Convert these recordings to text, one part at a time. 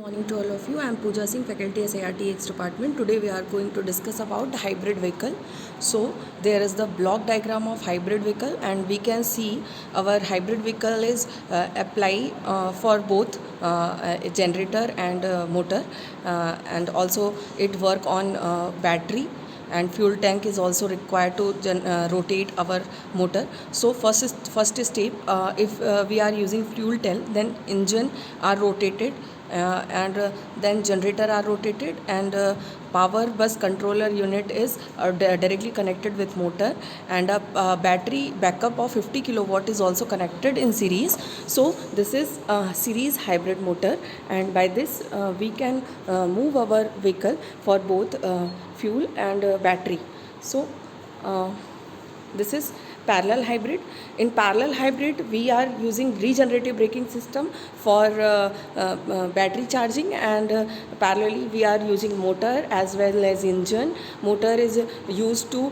Morning to all of you. I am Pooja Singh, faculty SIRTX department. Today we are going to discuss about the hybrid vehicle. So there is the block diagram of hybrid vehicle, and we can see our hybrid vehicle is apply for both generator and motor, and also it work on battery, and fuel tank is also required to rotate our motor. So first step, if we are using fuel cell, then engine are rotated, and then generator are rotated, and power bus controller unit is directly connected with motor, and a battery backup of 50 kilowatt is also connected in series. So this is a series hybrid motor, and by this we can move our vehicle for both fuel and battery. So this is parallel hybrid. In parallel hybrid, we are using regenerative braking system for battery charging, and parallelly we are using motor as well as engine. Motor is used to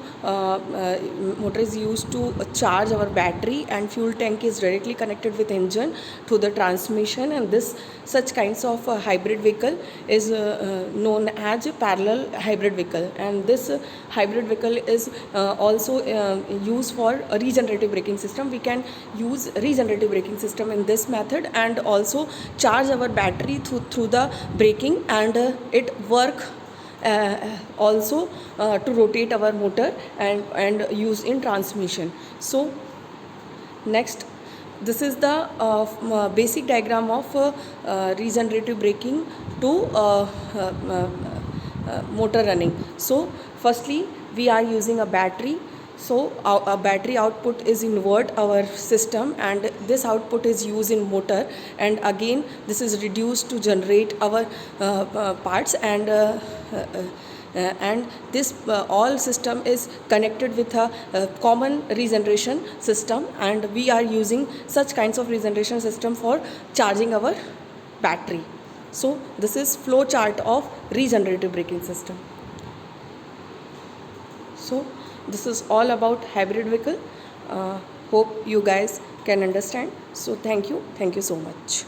charge our battery, and fuel tank is directly connected with engine to the transmission, and this such kinds of hybrid vehicle is known as a parallel hybrid vehicle. And this hybrid vehicle is also used for a regenerative braking system. We can use regenerative braking system in this method, and also charge our battery through the braking, and it work also to rotate our motor and use in transmission. So next, this is the basic diagram of regenerative braking to motor running. So firstly, we are using a battery. So our battery output is invert our system, and this output is used in motor, and again this is reduced to generate our parts, and this all system is connected with a common regeneration system, and we are using such kinds of regeneration system for charging our battery. So this is flow chart of regenerative braking system. So this is all about hybrid vehicle. Hope you guys can understand. So thank you so much.